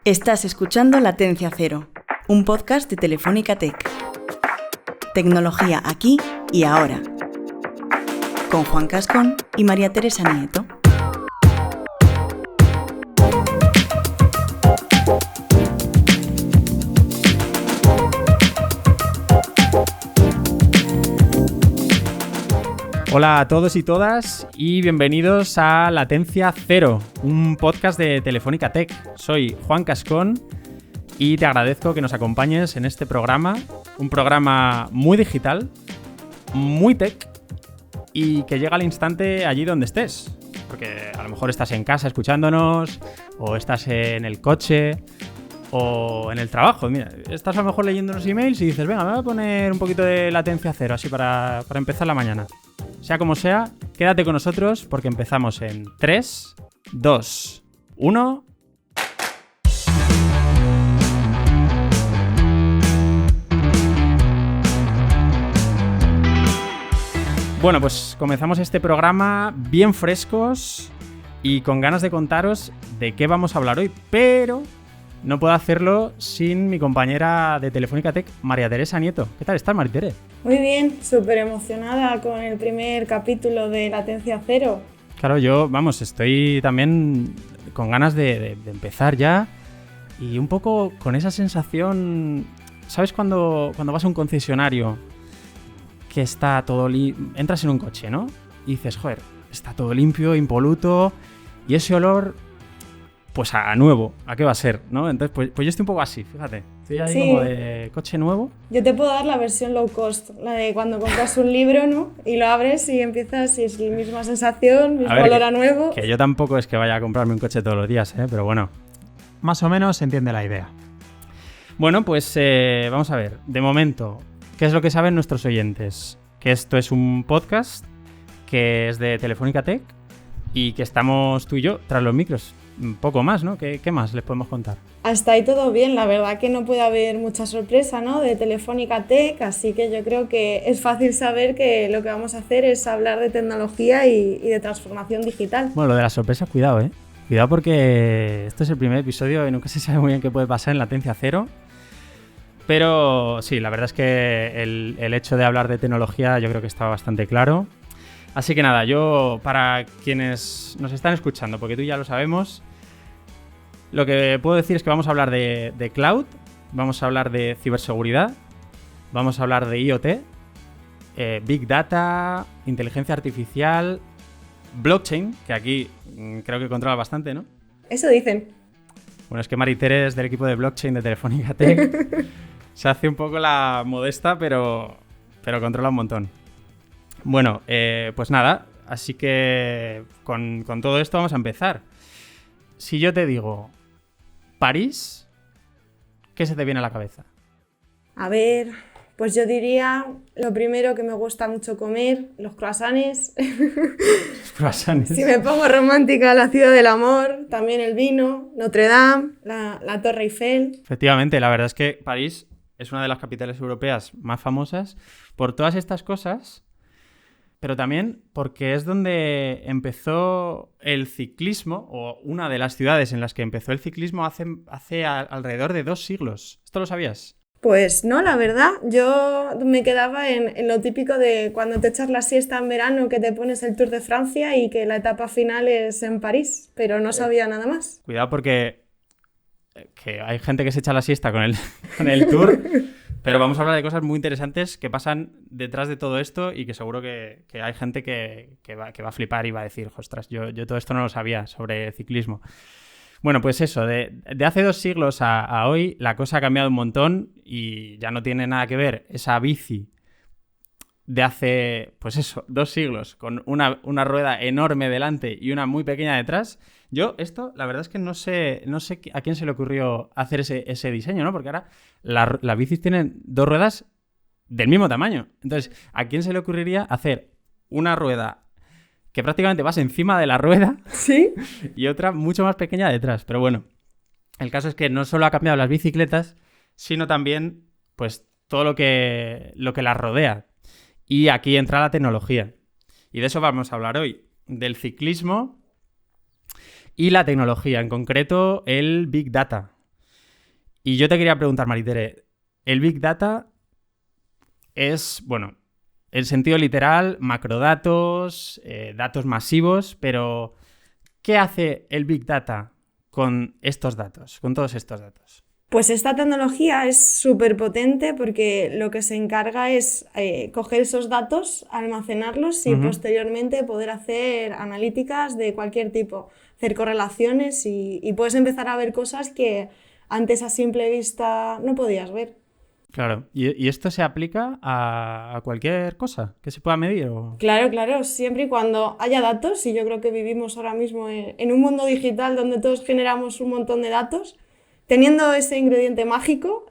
Estás escuchando Latencia Cero, un podcast de Telefónica Tech. Tecnología aquí y ahora. Con Juan Cascón y María Teresa Nieto. Hola a todos y todas y bienvenidos a Latencia Cero, un podcast de Telefónica Tech. Soy Juan Cascón y te agradezco que nos acompañes en este programa, un programa muy digital, muy tech y que llega al instante allí donde estés. Porque a lo mejor estás en casa escuchándonos o estás en el coche o en el trabajo. Mira, estás a lo mejor leyendo unos emails y dices, venga, me voy a poner un poquito de Latencia Cero así para empezar la mañana. Sea como sea, quédate con nosotros porque empezamos en 3, 2, 1... Bueno, pues comenzamos este programa bien frescos y con ganas de contaros de qué vamos a hablar hoy, pero no puedo hacerlo sin mi compañera de Telefónica Tech, María Teresa Nieto. ¿Qué tal estás, María Teresa? Muy bien, súper emocionada con el primer capítulo de Latencia Cero. Claro, yo, estoy también con ganas de empezar ya y un poco con esa sensación, ¿sabes cuando vas a un concesionario que está todo entras en un coche, ¿no? Y dices, joder, está todo limpio, impoluto y ese olor, pues a nuevo, ¿a qué va a ser? ¿No? Entonces, pues yo estoy un poco así, fíjate. Estoy ahí como de coche nuevo. Yo te puedo dar la versión low cost, la de cuando compras un libro, ¿no? Y lo abres y empiezas y es la misma sensación, mismo olor a nuevo. Que yo tampoco es que vaya a comprarme un coche todos los días, pero bueno, más o menos se entiende la idea. Bueno, pues vamos a ver, de momento, ¿qué es lo que saben nuestros oyentes? Que esto es un podcast que es de Telefónica Tech y que estamos tú y yo tras los micros. Un poco más, ¿no? ¿Qué más les podemos contar? Hasta ahí todo bien, la verdad que no puede haber mucha sorpresa, ¿no? De Telefónica Tech, así que yo creo que es fácil saber que lo que vamos a hacer es hablar de tecnología y de transformación digital. Bueno, lo de la sorpresa, cuidado, ¿eh? Cuidado porque este es el primer episodio y nunca se sabe muy bien qué puede pasar en Latencia Cero. Pero sí, la verdad es que el hecho de hablar de tecnología yo creo que está bastante claro. Así que nada, yo para quienes nos están escuchando, porque tú ya lo sabemos, lo que puedo decir es que vamos a hablar de cloud, vamos a hablar de ciberseguridad, vamos a hablar de IoT, Big Data, inteligencia artificial, blockchain, que aquí creo que controla bastante, ¿no? Eso dicen. Bueno, es que Mari Teres del equipo de blockchain de Telefónica Tech se hace un poco la modesta, pero controla un montón. Bueno, pues nada, así que con todo esto vamos a empezar. Si yo te digo París, ¿qué se te viene a la cabeza? A ver, pues yo diría lo primero que me gusta mucho comer, los croissants. Croissants. Si me pongo romántica, la ciudad del amor, también el vino, Notre Dame, la Torre Eiffel. Efectivamente, la verdad es que París es una de las capitales europeas más famosas por todas estas cosas, pero también porque es donde empezó el ciclismo, o una de las ciudades en las que empezó el ciclismo hace alrededor de 2 siglos. ¿Esto lo sabías? Pues no, la verdad, yo me quedaba en lo típico de cuando te echas la siesta en verano, que te pones el Tour de Francia y que la etapa final es en París, pero no sabía nada más. Cuidado porque que hay gente que se echa la siesta con el Tour, pero vamos a hablar de cosas muy interesantes que pasan detrás de todo esto y que seguro que hay gente que va a flipar y va a decir, ostras, yo todo esto no lo sabía sobre ciclismo. Bueno, pues eso, de hace 2 siglos a hoy la cosa ha cambiado un montón y ya no tiene nada que ver esa bici de hace, pues eso, 2 siglos con una rueda enorme delante y una muy pequeña detrás. Yo esto, la verdad es que no sé a quién se le ocurrió hacer ese diseño, ¿no? Porque ahora las bicis tienen 2 ruedas del mismo tamaño. Entonces, ¿a quién se le ocurriría hacer una rueda que prácticamente vas encima de la rueda, ¿sí? Y otra mucho más pequeña detrás? Pero bueno, el caso es que no solo ha cambiado las bicicletas, sino también pues todo lo que las rodea. Y aquí entra la tecnología. Y de eso vamos a hablar hoy, del ciclismo y la tecnología, en concreto el Big Data. Y yo te quería preguntar, Maritere, el Big Data es, bueno, el sentido literal, macrodatos, datos masivos, pero ¿qué hace el Big Data con estos datos, con todos estos datos? Pues esta tecnología es súper potente porque lo que se encarga es coger esos datos, almacenarlos y posteriormente poder hacer analíticas de cualquier tipo, hacer correlaciones y puedes empezar a ver cosas que antes a simple vista no podías ver. Claro, ¿y esto se aplica a cualquier cosa que se pueda medir? Claro, claro, siempre y cuando haya datos, y yo creo que vivimos ahora mismo en un mundo digital donde todos generamos un montón de datos, teniendo ese ingrediente mágico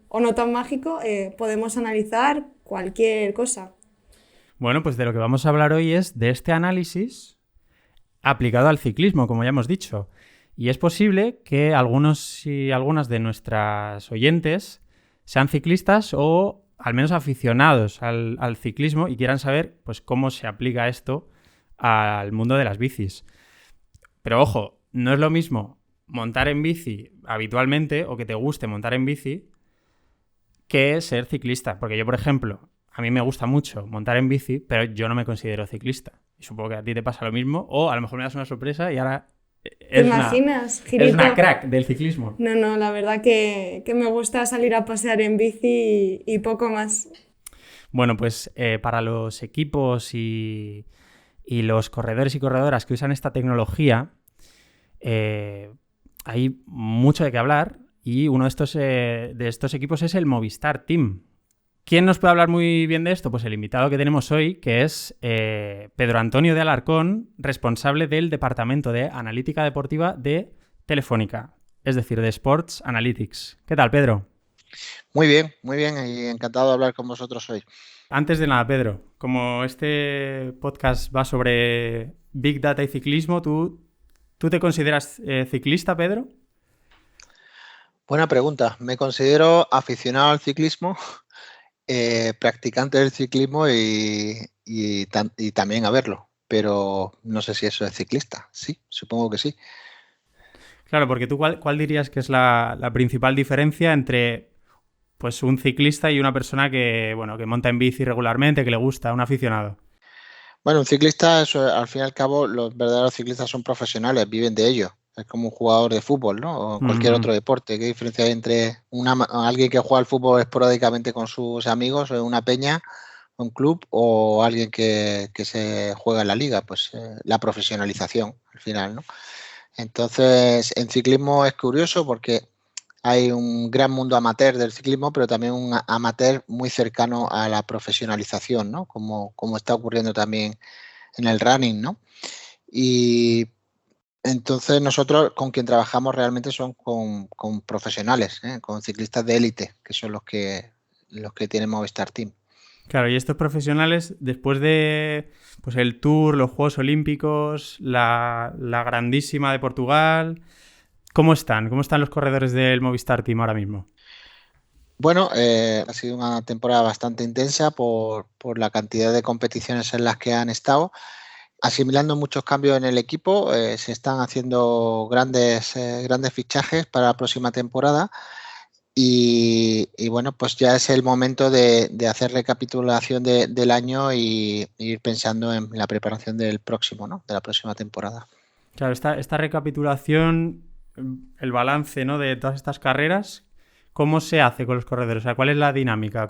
o no tan mágico, podemos analizar cualquier cosa. Bueno, pues de lo que vamos a hablar hoy es de este análisis aplicado al ciclismo, como ya hemos dicho. Y es posible que algunos y algunas de nuestras oyentes sean ciclistas o al menos aficionados al ciclismo y quieran saber pues, cómo se aplica esto al mundo de las bicis. Pero ojo, no es lo mismo montar en bici habitualmente o que te guste montar en bici que ser ciclista. Porque yo, por ejemplo, a mí me gusta mucho montar en bici, pero yo no me considero ciclista. Y supongo que a ti te pasa lo mismo, o a lo mejor me das una sorpresa y ahora ¿Te imaginas, Girito? Es una crack del ciclismo. No, la verdad que me gusta salir a pasear en bici y poco más. Bueno, pues para los equipos y los corredores y corredoras que usan esta tecnología, hay mucho de qué hablar y uno de estos equipos es el Movistar Team. ¿Quién nos puede hablar muy bien de esto? Pues el invitado que tenemos hoy, que es Pedro Antonio de Alarcón, responsable del Departamento de Analítica Deportiva de Telefónica, es decir, de Sports Analytics. ¿Qué tal, Pedro? Muy bien, y encantado de hablar con vosotros hoy. Antes de nada, Pedro, como este podcast va sobre Big Data y ciclismo, ¿tú te consideras ciclista, Pedro? Buena pregunta. Me considero aficionado al ciclismo, practicante del ciclismo y también a verlo, pero no sé si eso es ciclista. Sí, supongo que sí. Claro, porque tú, ¿cuál dirías que es la principal diferencia entre pues, un ciclista y una persona que monta en bici regularmente, que le gusta, un aficionado? Bueno, un ciclista, al fin y al cabo, los verdaderos ciclistas son profesionales, viven de ello. Es como un jugador de fútbol, ¿no? O cualquier otro deporte. ¿Qué diferencia hay entre alguien que juega al fútbol esporádicamente con sus amigos en una peña, un club, o alguien que se juega en la liga? Pues la profesionalización, al final, ¿no? Entonces, en ciclismo es curioso porque hay un gran mundo amateur del ciclismo, pero también un amateur muy cercano a la profesionalización, ¿no? Como está ocurriendo también en el running, ¿no? Y entonces nosotros con quien trabajamos realmente son con profesionales, con ciclistas de élite, que son los que tienen Movistar Team. Claro, y estos profesionales, después de pues, el Tour, los Juegos Olímpicos, la grandísima de Portugal, ¿cómo están? ¿Cómo están los corredores del Movistar Team ahora mismo? Bueno, ha sido una temporada bastante intensa por la cantidad de competiciones en las que han estado. Asimilando muchos cambios en el equipo, se están haciendo grandes fichajes para la próxima temporada y bueno, pues ya es el momento de hacer recapitulación del año y ir pensando en la preparación del próximo, ¿no? De la próxima temporada. Claro, esta recapitulación, el balance, ¿no? De todas estas carreras, ¿cómo se hace con los corredores? O sea, ¿cuál es la dinámica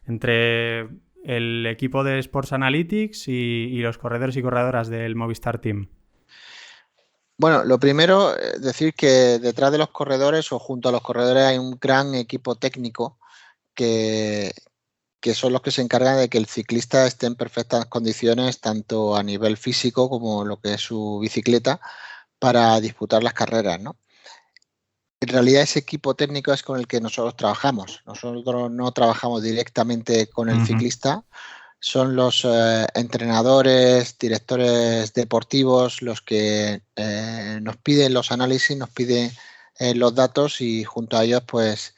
entre el equipo de Sports Analytics y los corredores y corredoras del Movistar Team? Bueno, lo primero, decir que detrás de los corredores o junto a los corredores hay un gran equipo técnico que son los que se encargan de que el ciclista esté en perfectas condiciones, tanto a nivel físico como lo que es su bicicleta, para disputar las carreras, ¿no? En realidad ese equipo técnico es con el que nosotros trabajamos. Nosotros no trabajamos directamente con el ciclista. Son los entrenadores, directores deportivos los que nos piden los análisis, nos piden los datos y junto a ellos pues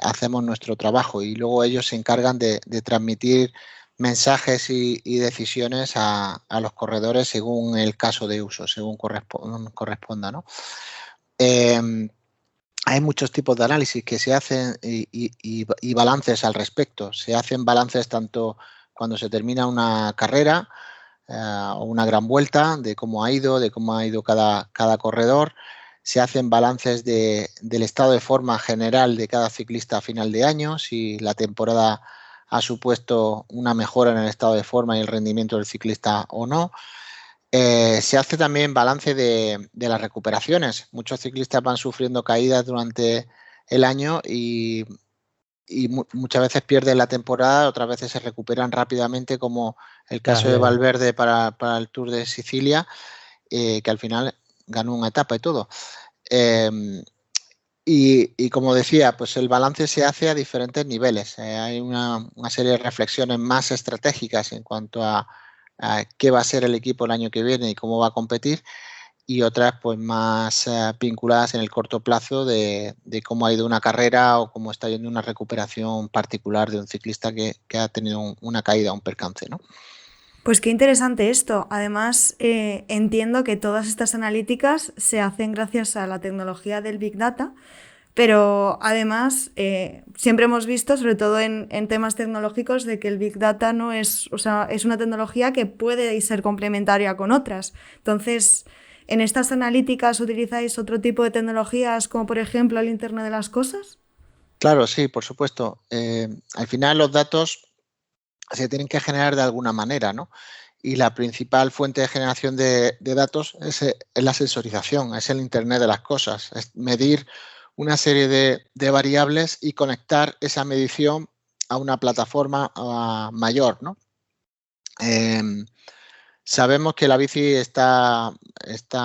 hacemos nuestro trabajo y luego ellos se encargan de transmitir mensajes y decisiones a los corredores según el caso de uso, según corresponda, ¿no? hay muchos tipos de análisis que se hacen y balances al respecto. Se hacen balances tanto cuando se termina una carrera o una gran vuelta, de cómo ha ido cada corredor. Se hacen balances del estado de forma general de cada ciclista a final de año, si la temporada ha supuesto una mejora en el estado de forma y el rendimiento del ciclista o no. Se hace también balance de las recuperaciones. Muchos ciclistas van sufriendo caídas durante el año y muchas veces pierden la temporada, otras veces se recuperan rápidamente, como el caso de Valverde para el Tour de Sicilia, que al final ganó una etapa y todo. Y como decía, pues el balance se hace a diferentes niveles. Hay una serie de reflexiones más estratégicas en cuanto a qué va a ser el equipo el año que viene y cómo va a competir, y otras pues más vinculadas en el corto plazo de cómo ha ido una carrera o cómo está yendo una recuperación particular de un ciclista que ha tenido una caída, un percance, ¿no? Pues qué interesante esto. Además, entiendo que todas estas analíticas se hacen gracias a la tecnología del Big Data, pero además siempre hemos visto, sobre todo en temas tecnológicos, de que el Big Data no es, o sea, es una tecnología que puede ser complementaria con otras. Entonces, ¿en estas analíticas utilizáis otro tipo de tecnologías, como por ejemplo el Internet de las Cosas? Claro, sí, por supuesto. Al final los datos se tienen que generar de alguna manera, ¿no? Y la principal fuente de generación de datos es la sensorización, es el Internet de las Cosas, es medir una serie de variables y conectar esa medición a una plataforma mayor, ¿no? Sabemos que la bici está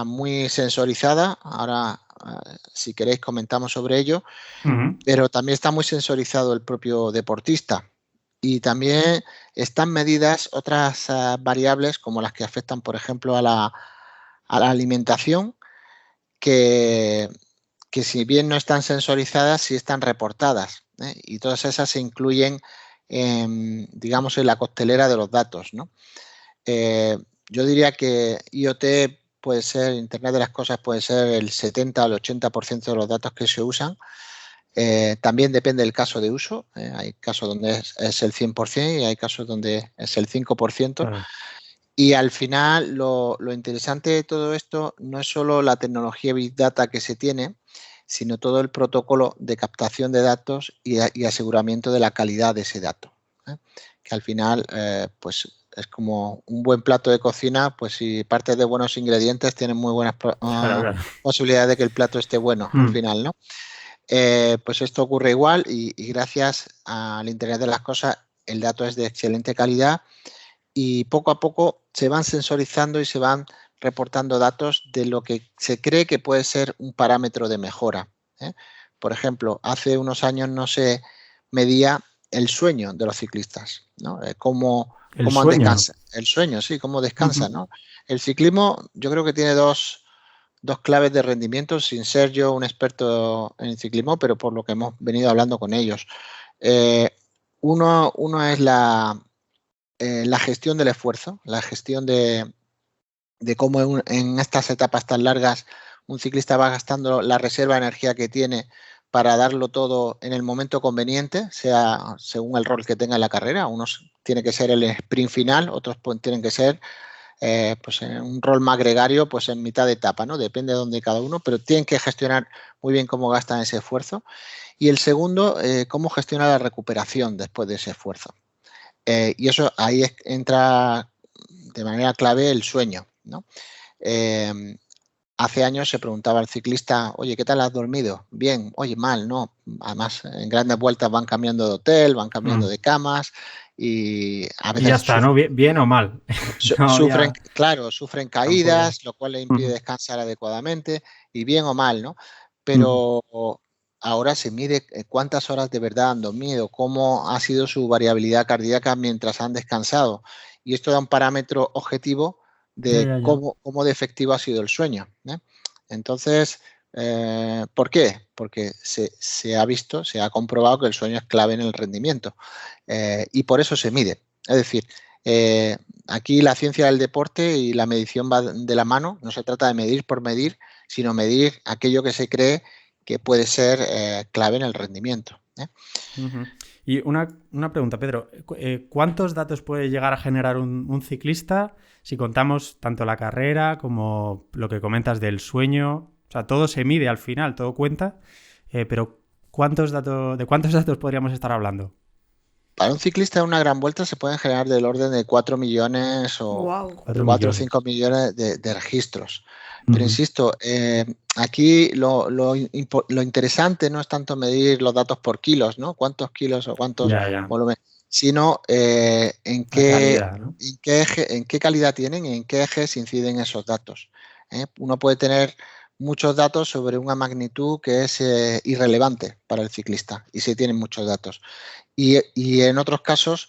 muy sensorizada. Ahora, si queréis, comentamos sobre ello. Pero también está muy sensorizado el propio deportista. Y también están medidas otras variables, como las que afectan, por ejemplo, a la alimentación, que si bien no están sensorizadas, sí están reportadas, ¿eh? Y todas esas se incluyen, digamos, en la costelera de los datos, ¿no? Yo diría que IoT puede ser, Internet de las Cosas puede ser el 70 al 80% de los datos que se usan. También depende del caso de uso. Hay casos donde es el 100% y hay casos donde es el 5%. Claro. Y al final lo interesante de todo esto no es solo la tecnología Big Data que se tiene, sino todo el protocolo de captación de datos y aseguramiento de la calidad de ese dato, ¿eh? Que al final pues es como un buen plato de cocina, pues si partes de buenos ingredientes tienes muy buenas posibilidades de que el plato esté bueno al final, ¿no? Pues esto ocurre igual y gracias al Internet de las Cosas el dato es de excelente calidad y poco a poco se van sensorizando y se van reportando datos de lo que se cree que puede ser un parámetro de mejora, ¿eh? Por ejemplo, hace unos años no se medía el sueño de los ciclistas, ¿no? Cómo descansan. El sueño, sí, cómo descansan, ¿no? El ciclismo yo creo que tiene dos claves de rendimiento, sin ser yo un experto en ciclismo, pero por lo que hemos venido hablando con ellos. Uno es la gestión del esfuerzo, la gestión de cómo en estas etapas tan largas un ciclista va gastando la reserva de energía que tiene para darlo todo en el momento conveniente, sea según el rol que tenga en la carrera. Unos tiene que ser el sprint final, otros tienen que ser pues en un rol más gregario, pues en mitad de etapa, ¿no? Depende de dónde cada uno, pero tienen que gestionar muy bien cómo gastan ese esfuerzo. Y el segundo, cómo gestiona la recuperación después de ese esfuerzo. Y eso ahí entra de manera clave el sueño, ¿no? Hace años se preguntaba al ciclista, oye, ¿qué tal has dormido? Bien, oye, mal, ¿no? Además, en grandes vueltas van cambiando de hotel, van cambiando de camas y a veces... Y ya está, ¿no? Bien o mal. Sufren caídas, lo cual le impide descansar adecuadamente, y bien o mal, ¿no? Pero ahora se mide cuántas horas de verdad han dormido, cómo ha sido su variabilidad cardíaca mientras han descansado. Y esto da un parámetro objetivo de cómo de efectivo ha sido el sueño, ¿eh? Entonces, ¿por qué? Porque se ha visto, se ha comprobado que el sueño es clave en el rendimiento, y por eso se mide. Es decir, aquí la ciencia del deporte y la medición va de la mano. No se trata de medir por medir, sino medir aquello que se cree que puede ser clave en el rendimiento. Uh-huh. Y una pregunta, Pedro. ¿Cuántos datos puede llegar a generar un ciclista si contamos tanto la carrera como lo que comentas del sueño? O sea, todo se mide al final, todo cuenta, pero ¿de cuántos datos podríamos estar hablando? Para un ciclista en una gran vuelta se pueden generar del orden de 4 millones o Wow. 4 o 5 millones de registros. Pero insisto, aquí lo interesante no es tanto medir los datos por kilos, ¿no? Cuántos kilos o cuántos volúmenes, sino en qué calidad, ¿no? en qué calidad tienen y en qué ejes inciden esos datos. Uno puede tener muchos datos sobre una magnitud que es irrelevante para el ciclista y se tienen muchos datos. Y en otros casos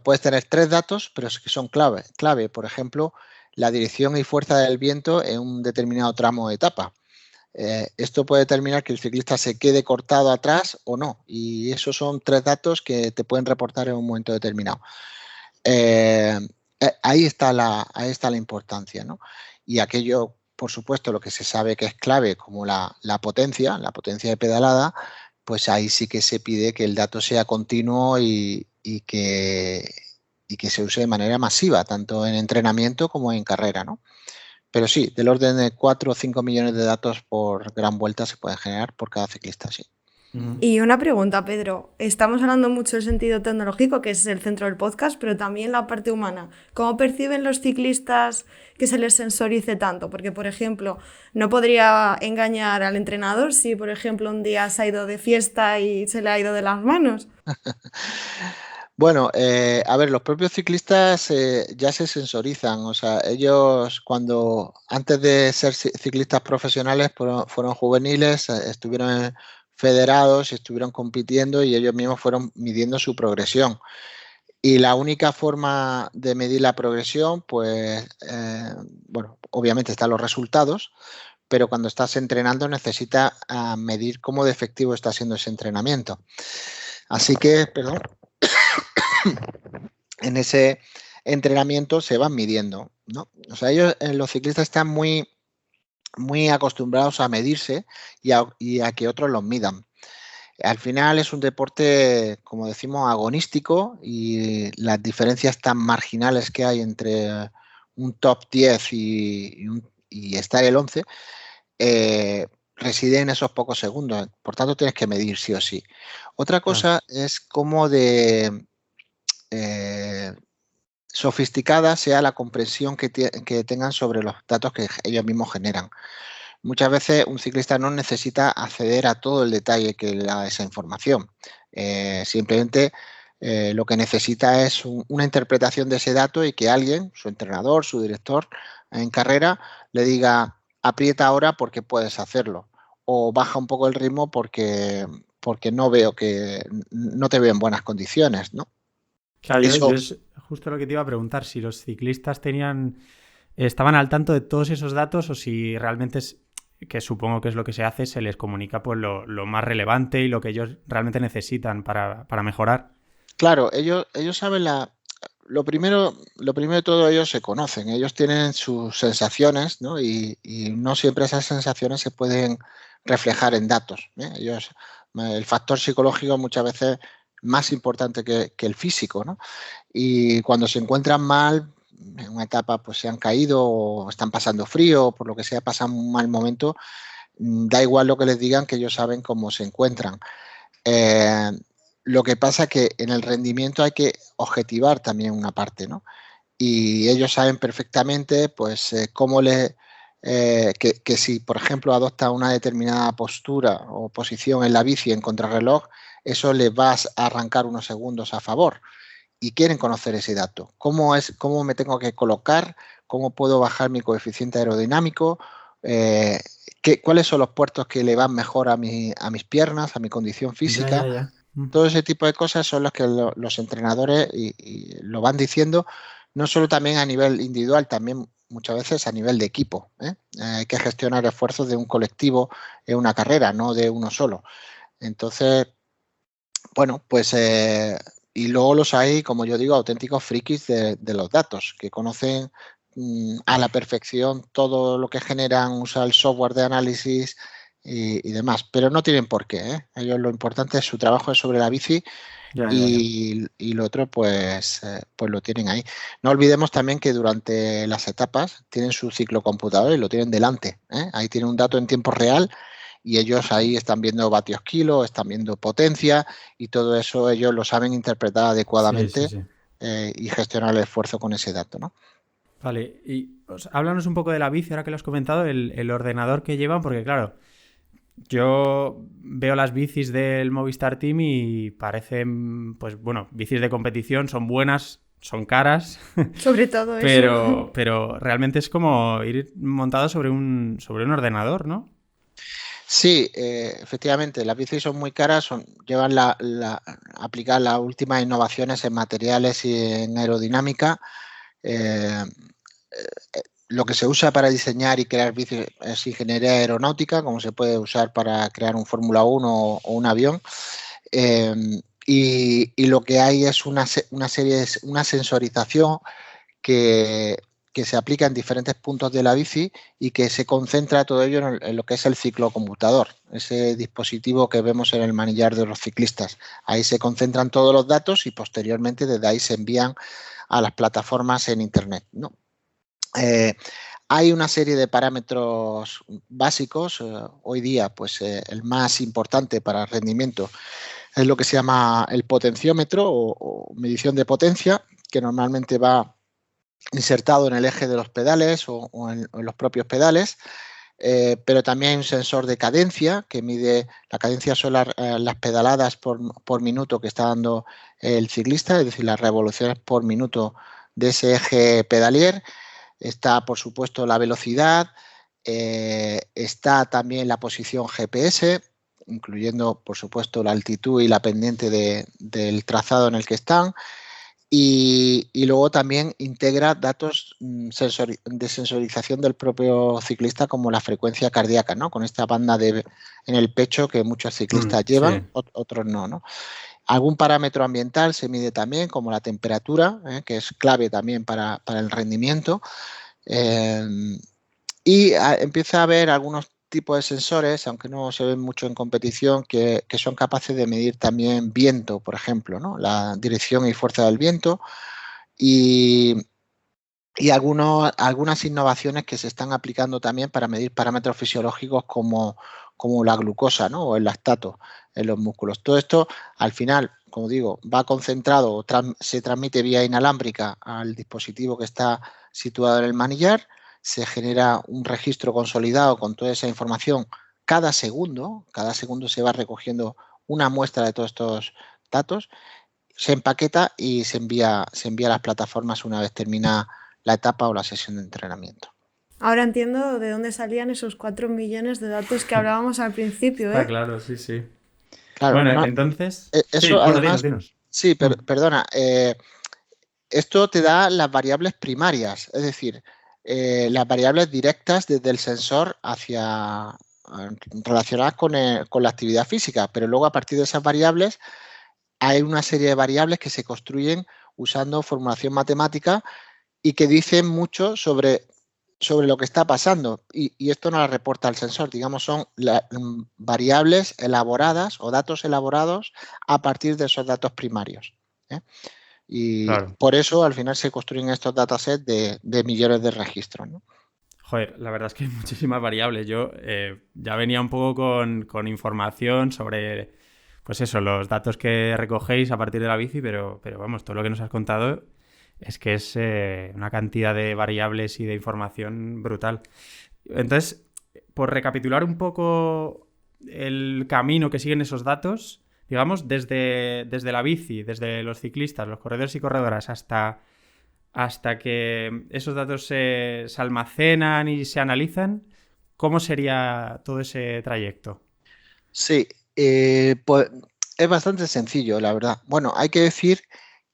puedes tener 3 datos, pero que son clave. Por ejemplo, la dirección y fuerza del viento en un determinado tramo de etapa. Esto puede determinar que el ciclista se quede cortado atrás o no. Y esos son 3 datos que te pueden reportar en un momento determinado. Ahí está la importancia, ¿no? Y aquello, por supuesto, lo que se sabe que es clave, como la potencia de pedalada, pues ahí sí que se pide que el dato sea continuo y que se use de manera masiva, tanto en entrenamiento como en carrera, ¿no? Pero sí, del orden de 4 o 5 millones de datos por gran vuelta se pueden generar por cada ciclista, sí. Y una pregunta, Pedro. Estamos hablando mucho del sentido tecnológico, que es el centro del podcast, pero también la parte humana. ¿Cómo perciben los ciclistas que se les sensorice tanto? Porque, por ejemplo, no podría engañar al entrenador si, por ejemplo, un día se ha ido de fiesta y se le ha ido de las manos. Bueno, a ver, los propios ciclistas ya se sensorizan, o sea, ellos antes de ser ciclistas profesionales fueron juveniles, estuvieron federados y estuvieron compitiendo y ellos mismos fueron midiendo su progresión. Y la única forma de medir la progresión, pues, bueno, obviamente están los resultados, pero cuando estás entrenando necesitas medir cómo de efectivo está siendo ese entrenamiento. Así que, perdón, en ese entrenamiento se van midiendo, ¿no? O sea, los ciclistas están muy, muy acostumbrados a medirse y a que otros los midan. Al final es un deporte, como decimos, agonístico y las diferencias tan marginales que hay entre un top 10 y estar el 11 reside en esos pocos segundos. Por tanto, tienes que medir sí o sí. Otra cosa es cómo de sofisticada sea la comprensión que tengan sobre los datos que ellos mismos generan. Muchas veces un ciclista no necesita acceder a todo el detalle que le da esa información. Simplemente lo que necesita es una interpretación de ese dato y que alguien, su entrenador, su director en carrera, le diga aprieta ahora porque puedes hacerlo o baja un poco el ritmo porque no te veo en buenas condiciones, ¿no? Claro, yo es justo lo que te iba a preguntar, si los ciclistas estaban al tanto de todos esos datos o si realmente que supongo que es lo que se hace, se les comunica pues lo más relevante y lo que ellos realmente necesitan para mejorar. Claro, ellos saben lo primero de todo, ellos se conocen, ellos tienen sus sensaciones, ¿no? Y no siempre esas sensaciones se pueden reflejar en datos, ¿eh? El factor psicológico muchas veces más importante que el físico, ¿no? Y cuando se encuentran mal, en una etapa pues se han caído o están pasando frío o por lo que sea, pasan un mal momento, da igual lo que les digan, que ellos saben cómo se encuentran. Lo que pasa es que en el rendimiento hay que objetivar también una parte, ¿no? Y ellos saben perfectamente pues que si, por ejemplo, adopta una determinada postura o posición en la bici en contrarreloj, eso les va a arrancar unos segundos a favor. Y quieren conocer ese dato. ¿Cómo me tengo que colocar? ¿Cómo puedo bajar mi coeficiente aerodinámico? ¿Cuáles son los puertos que le van mejor a mis piernas, a mi condición física? Ya. Todo ese tipo de cosas son las que los entrenadores y lo van diciendo, no solo también a nivel individual, también muchas veces a nivel de equipo. Hay que gestionar esfuerzos de un colectivo en una carrera, no de uno solo. Entonces, bueno, pues y luego los hay, como yo digo, auténticos frikis de los datos, que conocen a la perfección todo lo que generan, usa el software de análisis y demás, pero no tienen por qué, ¿eh? Ellos lo importante es su trabajo es sobre la bici y lo otro pues lo tienen ahí. No olvidemos también que durante las etapas tienen su ciclo computador y lo tienen delante, ¿eh? Ahí tienen un dato en tiempo real y ellos ahí están viendo vatios kilo, están viendo potencia y todo eso ellos lo saben interpretar adecuadamente y gestionar el esfuerzo con ese dato, ¿no? Vale, y háblanos un poco de la bici, ahora que lo has comentado, el ordenador que llevan, porque claro, yo veo las bicis del Movistar Team y parecen, pues bueno, bicis de competición, son buenas, son caras. Sobre todo eso. Pero realmente es como ir montado sobre un ordenador, ¿no? Sí, efectivamente, las bicis son muy caras, llevan aplicar las últimas innovaciones en materiales y en aerodinámica. Lo que se usa para diseñar y crear bicis es ingeniería aeronáutica, como se puede usar para crear un Fórmula 1 o un avión. Y lo que hay es una sensorización que se aplica en diferentes puntos de la bici y que se concentra todo ello en lo que es el ciclocomputador, ese dispositivo que vemos en el manillar de los ciclistas. Ahí se concentran todos los datos y posteriormente desde ahí se envían a las plataformas en Internet, ¿no? Hay una serie de parámetros básicos. Hoy día, pues el más importante para el rendimiento es lo que se llama el potenciómetro o medición de potencia, que normalmente va insertado en el eje de los pedales o en los propios pedales, pero también hay un sensor de cadencia que mide la cadencia, son las pedaladas por minuto que está dando el ciclista, es decir, las revoluciones por minuto de ese eje pedalier. Está, por supuesto, la velocidad, está también la posición GPS, incluyendo, por supuesto, la altitud y la pendiente del trazado en el que están. Y luego también integra datos de sensorización del propio ciclista, como la frecuencia cardíaca, ¿no? Con esta banda en el pecho que muchos ciclistas llevan, otros no. Algún parámetro ambiental se mide también, como la temperatura, que es clave también para el rendimiento. Y empieza a haber algunos tipos de sensores, aunque no se ven mucho en competición, que son capaces de medir también viento, por ejemplo, ¿no? La dirección y fuerza del viento y algunas innovaciones que se están aplicando también para medir parámetros fisiológicos como la glucosa, ¿no? O el lactato en los músculos. Todo esto, al final, como digo, va concentrado o se transmite vía inalámbrica al dispositivo que está situado en el manillar. Se genera un registro consolidado con toda esa información cada segundo se va recogiendo una muestra de todos estos datos, se empaqueta y se envía a las plataformas una vez termina la etapa o la sesión de entrenamiento. Ahora entiendo de dónde salían esos 4 millones de datos que hablábamos al principio, ¿eh? Ah, claro, sí. Claro, bueno, entonces... eso además... Sí, perdona. Esto te da las variables primarias, es decir, las variables directas desde el sensor relacionadas con la actividad física, pero luego a partir de esas variables hay una serie de variables que se construyen usando formulación matemática y que dicen mucho sobre lo que está pasando. Y esto no la reporta el sensor, digamos, son variables elaboradas o datos elaborados a partir de esos datos primarios, ¿eh? Y por eso al final se construyen estos datasets de millones de registros, ¿no? Joder, la verdad es que hay muchísimas variables. Yo ya venía un poco con información sobre, pues eso, los datos que recogéis a partir de la bici, pero vamos, todo lo que nos has contado es que es una cantidad de variables y de información brutal. Entonces, por recapitular un poco el camino que siguen esos datos, digamos, desde la bici, desde los ciclistas, los corredores y corredoras, hasta que esos datos se almacenan y se analizan, ¿cómo sería todo ese trayecto? Sí, pues es bastante sencillo, la verdad. Bueno, hay que decir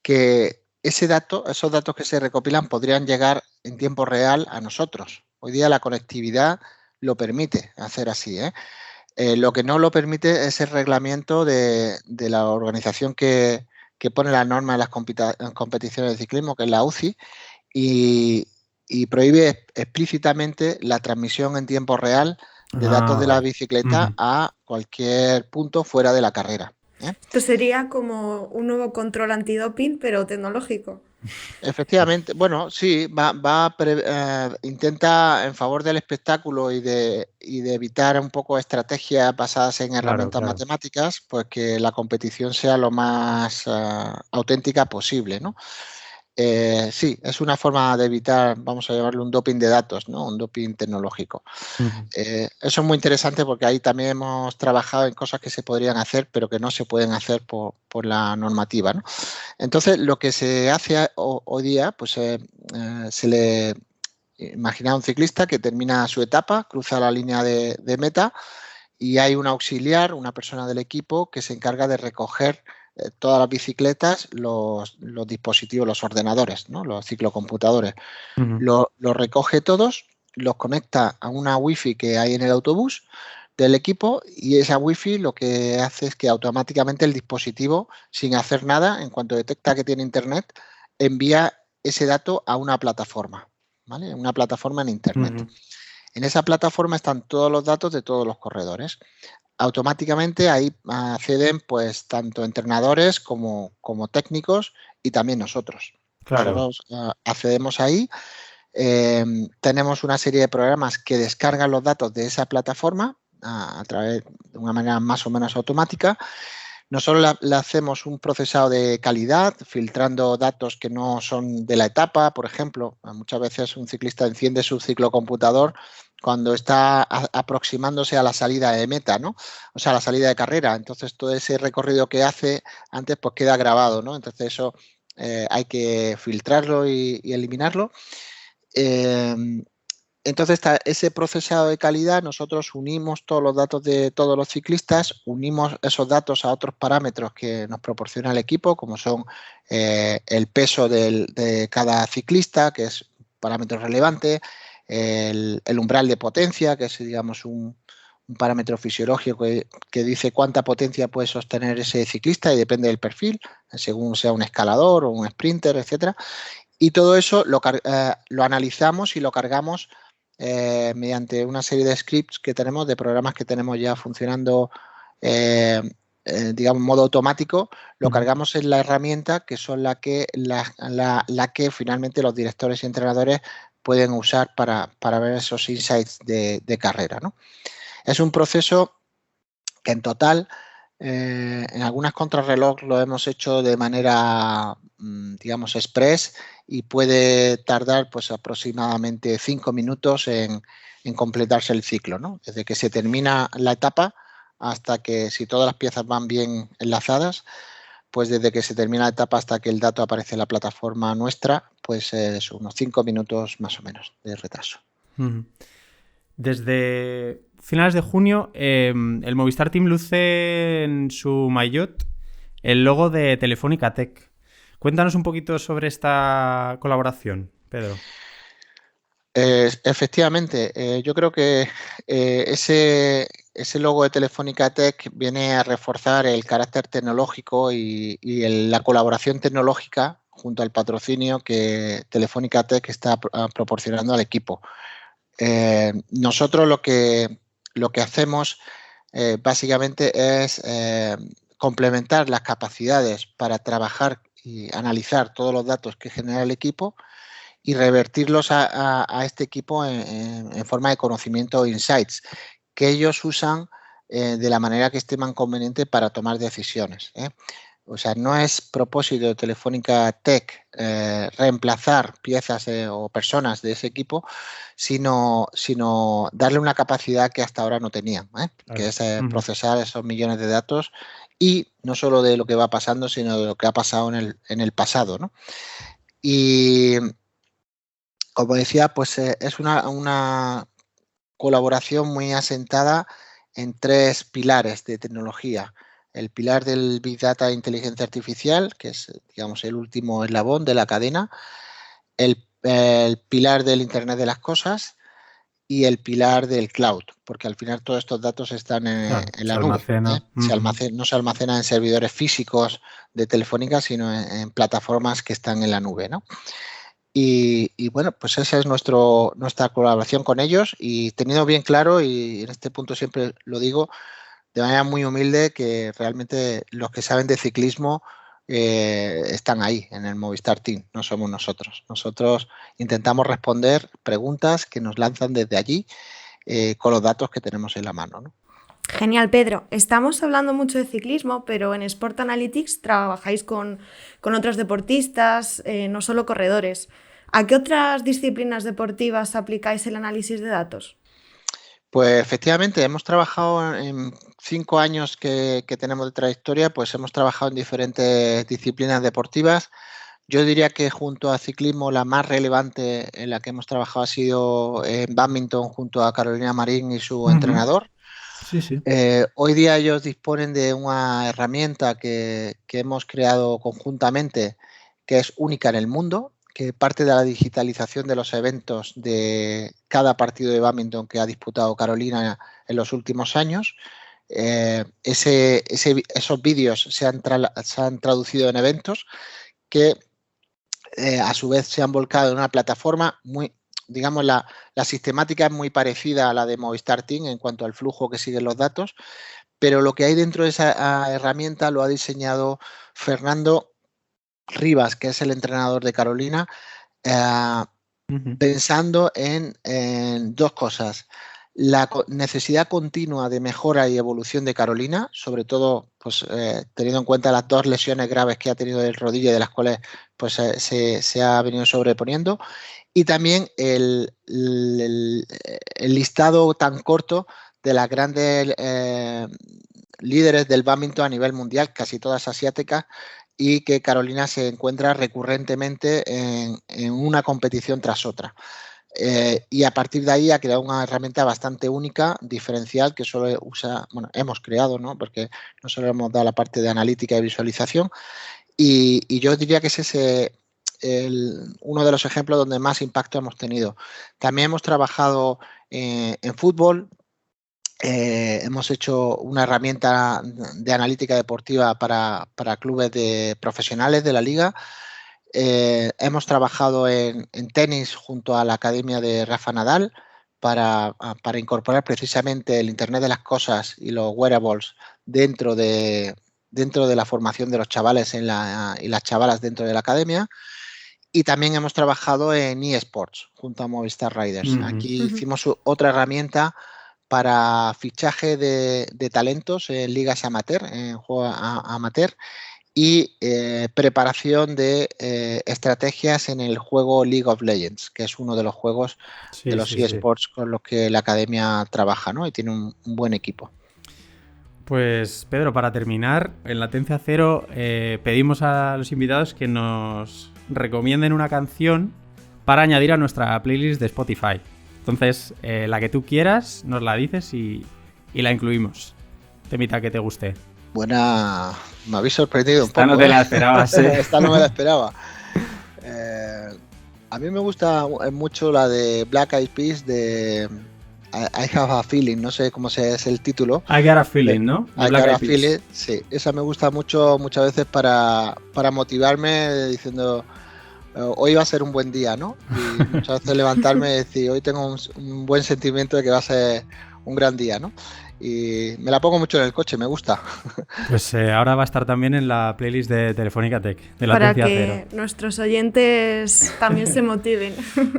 que esos datos que se recopilan podrían llegar en tiempo real a nosotros. Hoy día la conectividad lo permite hacer así, ¿eh? Lo que no lo permite es el reglamento de la organización que pone las normas en las competiciones de ciclismo, que es la UCI, y prohíbe explícitamente la transmisión en tiempo real de datos de la Vale. bicicleta a cualquier punto fuera de la carrera. Esto sería como un nuevo control antidoping, pero tecnológico. Efectivamente, bueno, sí, intenta en favor del espectáculo y de evitar un poco estrategias basadas en herramientas Claro. matemáticas, pues que la competición sea lo más auténtica posible, ¿no? Sí, es una forma de evitar, vamos a llamarlo un doping de datos, ¿no? Un doping tecnológico. Eso es muy interesante porque ahí también hemos trabajado en cosas que se podrían hacer, pero que no se pueden hacer por la normativa, ¿no? Entonces, lo que se hace hoy día, pues se le imagina a un ciclista que termina su etapa, cruza la línea de meta y hay un auxiliar, una persona del equipo que se encarga de recoger todas las bicicletas, los dispositivos, los ordenadores, ¿no? Los ciclocomputadores. Los recoge todos, los conecta a una wifi que hay en el autobús del equipo y esa wifi lo que hace es que automáticamente el dispositivo, sin hacer nada, en cuanto detecta que tiene internet, envía ese dato a una plataforma, ¿vale? Una plataforma en internet. En esa plataforma están todos los datos de todos los corredores. Automáticamente ahí acceden pues tanto entrenadores como técnicos y también nosotros. Claro. Nosotros accedemos ahí. Tenemos una serie de programas que descargan los datos de esa plataforma a través de una manera más o menos automática. Nosotros le hacemos un procesado de calidad, filtrando datos que no son de la etapa. Por ejemplo, muchas veces un ciclista enciende su ciclocomputador cuando está aproximándose a la salida de meta, ¿no? O sea, a la salida de carrera. Entonces, todo ese recorrido que hace antes pues queda grabado, ¿no? Entonces, eso hay que filtrarlo y eliminarlo. Entonces, ese procesado de calidad, nosotros unimos todos los datos de todos los ciclistas, unimos esos datos a otros parámetros que nos proporciona el equipo, como son el peso de cada ciclista, que es un parámetro relevante, el umbral de potencia, que es, digamos, un parámetro fisiológico que dice cuánta potencia puede sostener ese ciclista y depende del perfil, según sea un escalador o un sprinter, etcétera. Y todo eso lo analizamos y lo cargamos mediante una serie de scripts que tenemos, de programas que tenemos ya funcionando, digamos, en modo automático, lo cargamos en la herramienta que son la que finalmente los directores y entrenadores pueden usar para ver esos insights de carrera, ¿no? Es un proceso que en total, en algunas contrarreloj lo hemos hecho de manera, digamos, express y puede tardar pues aproximadamente 5 minutos en completarse el ciclo, ¿no? Desde que se termina la etapa hasta que, si todas las piezas van bien enlazadas, pues desde que se termina la etapa hasta que el dato aparece en la plataforma nuestra, pues es unos 5 minutos más o menos de retraso. Desde finales de junio, el Movistar Team luce en su maillot el logo de Telefónica Tech. Cuéntanos un poquito sobre esta colaboración, Pedro. Efectivamente, yo creo que ese logo de Telefónica Tech viene a reforzar el carácter tecnológico y la colaboración tecnológica junto al patrocinio que Telefónica Tech está proporcionando al equipo. Nosotros lo que hacemos básicamente es complementar las capacidades para trabajar y analizar todos los datos que genera el equipo y revertirlos a este equipo en forma de conocimiento o insights que ellos usan de la manera que estiman conveniente para tomar decisiones. O sea, no es propósito de Telefónica Tech reemplazar piezas o personas de ese equipo, sino darle una capacidad que hasta ahora no tenían, que es procesar esos millones de datos y no solo de lo que va pasando, sino de lo que ha pasado en el pasado, ¿no? Y como decía, pues es una colaboración muy asentada en 3 pilares de tecnología. El pilar del Big Data e Inteligencia Artificial, que es, digamos, el último eslabón de la cadena, el pilar del Internet de las Cosas y el pilar del cloud, porque al final todos estos datos están en la nube. No se almacena en servidores físicos de Telefónica, sino en plataformas que están en la nube, ¿no? Y bueno, pues esa es nuestra colaboración con ellos, y teniendo bien claro, y en este punto siempre lo digo de manera muy humilde, que realmente los que saben de ciclismo están ahí en el Movistar Team, no somos nosotros. Nosotros intentamos responder preguntas que nos lanzan desde allí con los datos que tenemos en la mano, ¿no? Genial, Pedro. Estamos hablando mucho de ciclismo, pero en Sport Analytics trabajáis con otros deportistas, no solo corredores. ¿A qué otras disciplinas deportivas aplicáis el análisis de datos? Pues efectivamente, hemos trabajado en 5 años que tenemos de trayectoria, pues hemos trabajado en diferentes disciplinas deportivas. Yo diría que junto a ciclismo la más relevante en la que hemos trabajado ha sido en bádminton junto a Carolina Marín y su entrenador. Sí. Hoy día ellos disponen de una herramienta que hemos creado conjuntamente, que es única en el mundo, que parte de la digitalización de los eventos de cada partido de bádminton que ha disputado Carolina en los últimos años. Esos vídeos se han traducido en eventos que a su vez se han volcado en una plataforma muy, digamos, la sistemática es muy parecida a la de Movistar Team en cuanto al flujo que siguen los datos, pero lo que hay dentro de esa herramienta lo ha diseñado Fernando Rivas, que es el entrenador de Carolina, pensando en dos cosas: la necesidad continua de mejora y evolución de Carolina, sobre todo pues, teniendo en cuenta las 2 lesiones graves que ha tenido del rodillo, de las cuales pues, se ha venido sobreponiendo, y también el listado tan corto de las grandes líderes del bádminton a nivel mundial, casi todas asiáticas, y que Carolina se encuentra recurrentemente en una competición tras otra. Y a partir de ahí ha creado una herramienta bastante única, diferencial, que solo hemos creado, ¿no? Porque no solo hemos dado la parte de analítica y visualización, y yo diría que ese es uno de los ejemplos donde más impacto hemos tenido. También hemos trabajado en fútbol. Hemos hecho una herramienta de analítica deportiva para clubes profesionales de la liga. Hemos trabajado en tenis junto a la academia de Rafa Nadal para incorporar precisamente el Internet de las cosas y los wearables dentro de la formación de los chavales y las chavalas dentro de la academia. Y también hemos trabajado en eSports junto a Movistar Riders. Aquí hicimos otra herramienta para fichaje de talentos en ligas amateur, en juego amateur, y preparación de estrategias en el juego League of Legends, que es uno de los juegos de los eSports con los que la academia trabaja, ¿no? Y tiene un buen equipo. Pues Pedro, para terminar, en Latencia Cero pedimos a los invitados que nos recomienden una canción para añadir a nuestra playlist de Spotify. Entonces, la que tú quieras, nos la dices y la incluimos. Temita que te guste. Buena, me habéis sorprendido un poco. Esta no te la esperabas, ¿eh? Esta no me la esperaba. A mí me gusta mucho la de Black Eyed Peas de I Have a Feeling, no sé cómo es el título. I Got a Feeling, ¿no? I Got a Feeling, sí. Esa me gusta mucho, muchas veces para motivarme diciendo hoy va a ser un buen día, ¿no? Y muchas veces levantarme y decir hoy tengo un buen sentimiento de que va a ser un gran día, ¿no? Y me la pongo mucho en el coche, me gusta. Pues ahora va a estar también en la playlist de Telefónica Tech, de Latencia Cero. Para que nuestros oyentes también se motiven.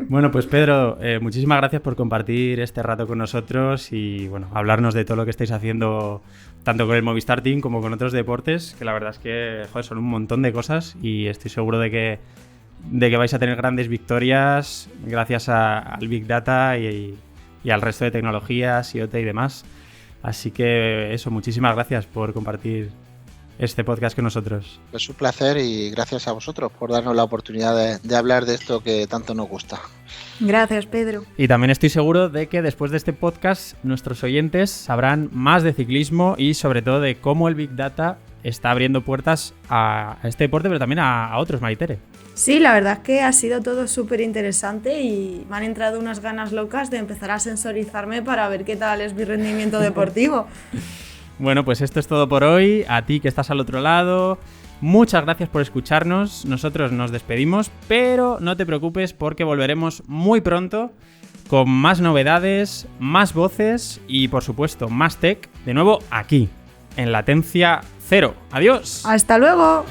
Bueno, pues Pedro, muchísimas gracias por compartir este rato con nosotros y bueno, hablarnos de todo lo que estáis haciendo tanto con el Movistar Team como con otros deportes, que la verdad es que son un montón de cosas y estoy seguro de que vais a tener grandes victorias gracias al Big Data y al resto de tecnologías, IoT y demás. Así que eso, muchísimas gracias por compartir este podcast con nosotros. Es un placer y gracias a vosotros por darnos la oportunidad de hablar de esto que tanto nos gusta. Gracias, Pedro. Y también estoy seguro de que después de este podcast nuestros oyentes sabrán más de ciclismo y sobre todo de cómo el Big Data está abriendo puertas a este deporte, pero también a otros, Maritere. Sí, la verdad es que ha sido todo súper interesante y me han entrado unas ganas locas de empezar a sensorizarme para ver qué tal es mi rendimiento deportivo. Bueno, pues esto es todo por hoy. A ti que estás al otro lado, Muchas gracias por escucharnos, nosotros nos despedimos, pero no te preocupes porque volveremos muy pronto con más novedades, más voces y por supuesto más tech, de nuevo aquí, en Latencia Cero. ¡Adiós! ¡Hasta luego!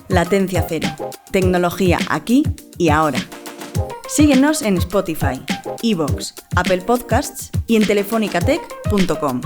Latencia Cero. Tecnología aquí y ahora. Síguenos en Spotify, iVoox, Apple Podcasts y en telefonicatech.com.